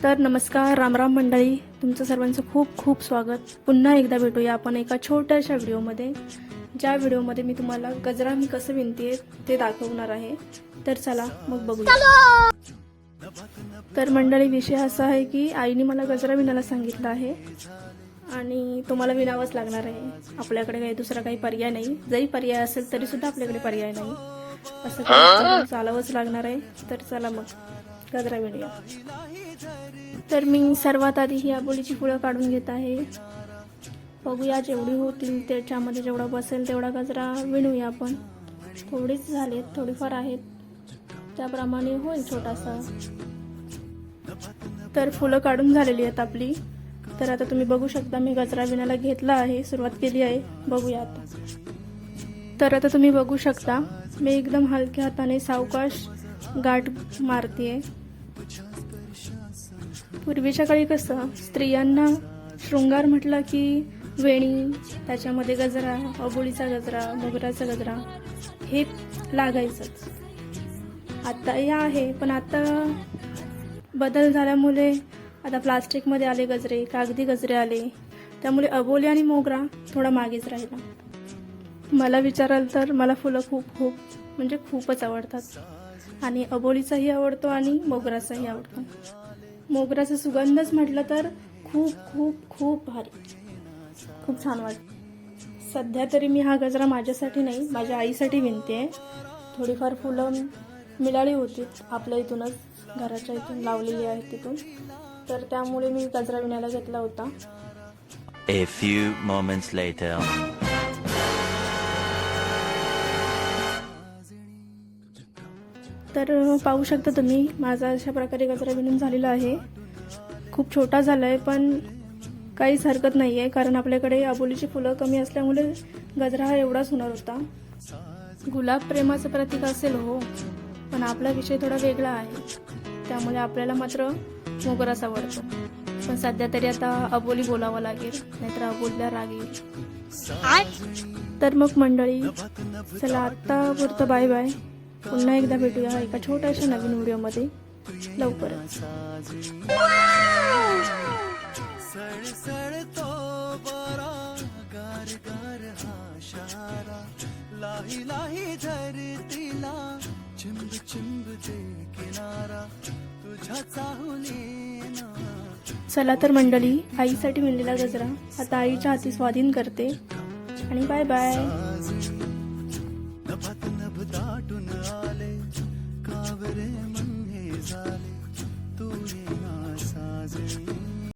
तर नमस्कार, रामराम मंडळी, तुमचं सर्वांचं खूप खूप स्वागत. पुन्हा एकदा भेटूया आपण एका छोट्याशा व्हिडिओमध्ये, ज्या व्हिडिओमध्ये मी तुम्हाला गजरा मी कसं विणते ते दाखवणार आहे. तर चला मग बघूया. तर मंडळी, विषय असा आहे की आईने मला गजरा विणायला सांगितलं आहे आणि तो मला विणावाच लागणार आहे. आपल्याकडे काही दुसरा काही पर्याय नाही. जरी पर्याय असेल तरी सुद्धा आपल्याकडे पर्याय नाही, असं काही चालावंच लागणार आहे. तर चला मग गजरा विणूया. तर मी सर्वात आधी ही आबोलीची फुलं काढून घेत आहे. बघूया जेवढी होतील त्याच्यामध्ये जेवढा बसेल तेवढा गजरा विणूया आपण. थोडीच झालेत, थोडीफार आहेत, त्याप्रमाणे होईल छोटासा. तर फुलं काढून झालेली आहेत आपली. तर आता तुम्ही बघू शकता मी गजरा विणायला घेतला आहे, सुरुवात केली आहे. बघूया आता. तर आता तुम्ही बघू शकता मी एकदम हलक्या हाताने सावकाश गाठ मारते. पूर्वीच्या काळी कसं स्त्रियांना शृंगार म्हटलं की वेणी, त्याच्यामध्ये गजरा, अबोलीचा गजरा, मोगऱ्याचा गजरा हे लागायचंच. आत्ताही आहे, पण आता बदल झाल्यामुळे आता प्लास्टिकमध्ये आले गजरे, कागदी गजरे आले, त्यामुळे अबोली आणि मोगरा थोडा मागेच राहिला. मला विचाराल तर मला फुलं खूप खूप म्हणजे खूपच आवडतात. आणि अबोलीचाही आवडतो आणि मोगराचाही आवडतो. मोगराचा सुगंधच म्हटलं तर खूप खूप खूप भारी, खूप छान वाटतं. सध्या तरी मी हा गजरा माझ्यासाठी नाही, माझ्या आईसाठी विणते. थोडीफार फुलं मिळाली होती आपल्या इथूनच, घराच्या इथून लावलेली आहेत तिथून, तर त्यामुळे मी गजरा विणायला घेतला होता. A few moments later. तर पाहू शकता तुम्ही माझा अशा प्रकारे गजरा विणून झालेला आहे. खूप छोटा झाला आहे, पण काहीच हरकत नाही आहे, कारण आपल्याकडे अबोलीची फुलं कमी असल्यामुळे गजरा हा एवढाच होणार होता. गुलाब प्रेमाचं प्रतीक असेल हो, पण आपला विषय थोडा वेगळा आहे, त्यामुळे आपल्याला मात्र मोगराच आवडतो. पण सध्या तरी आता अबोली बोलावं लागेल, नाहीतर अबोलीला राग येईल. तर मग मंडळी, चला आत्ता पुरतं बाय बाय. पुन्हा एकदा भेटूया एका छोट्याशा नवीन व्हिडिओमध्ये लवकरच. चला तर मंडळी, आईसाठी विणलेला गजरा आता आईच्या हाती स्वाधीन करते आणि बाय बाय.